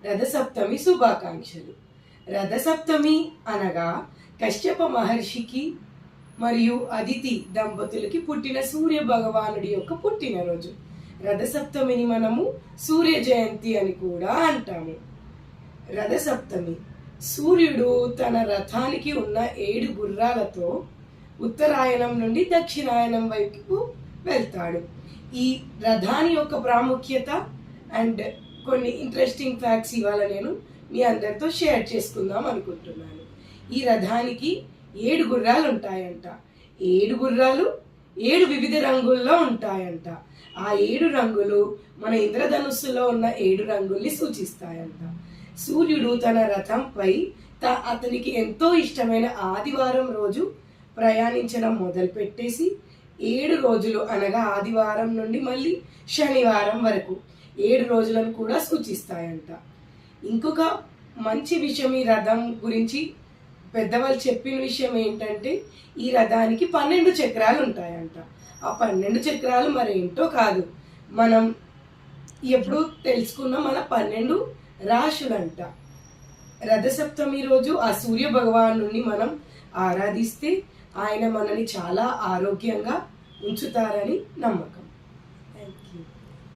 రథసప్తమి శుభాకాంక్షలు. రథసప్తమి అనగా కశ్యప మహర్షికి మరియు అదితి దంపతులకి పుట్టిన సూర్య భగవానుడి యొక్క పుట్టినరోజు. రథసప్తమిని మనము సూర్య జయంతి అని కూడా అంటాము. రథసప్తమి సూర్యుడు తన రథానికి ఉన్న 7 గుర్రాలతో ఉత్తరాయణం నుండి దక్షిణాయనం వైపు వెళ్తాడు. ఈ రథాని యొక్క ప్రాముఖ్యత అండ్ కొన్ని ఇంట్రెస్టింగ్ ఫ్యాక్ట్స్ ఇవాళ నేను మీ అందరితో షేర్ చేసుకుందాం అనుకుంటున్నాను. ఈ రథానికి 7 గుర్రాలు ఉంటాయంట. 7 గుర్రాలు 7 వివిధ రంగుల్లో ఉంటాయంట. ఆ 7 రంగులు మన ఇంద్రధనుస్సులో ఉన్న 7 రంగుల్ని సూచిస్తాయంట. సూర్యుడు తన రథంపై అతనికి ఎంతో ఇష్టమైన ఆదివారం రోజు ప్రయాణించడం మొదలుపెట్టేసి 7 రోజులు అనగా ఆదివారం నుండి మళ్ళీ శనివారం వరకు 7 రోజులను కూడా సూచిస్తాయంట. ఇంకొక మంచి విషయం ఈ రథం గురించి పెద్దవాళ్ళు చెప్పిన విషయం ఏంటంటే ఈ రథానికి 12 చక్రాలు ఉంటాయంట. ఆ 12 చక్రాలు మరేంటో కాదు, మనం ఎప్పుడు తెలుసుకున్న మన 12 రాశులంట. రథసప్తమి రోజు ఆ సూర్య భగవాను మనం ఆరాధిస్తే ఆయన మనని చాలా ఆరోగ్యంగా ఉంచుతారని నమ్మకం.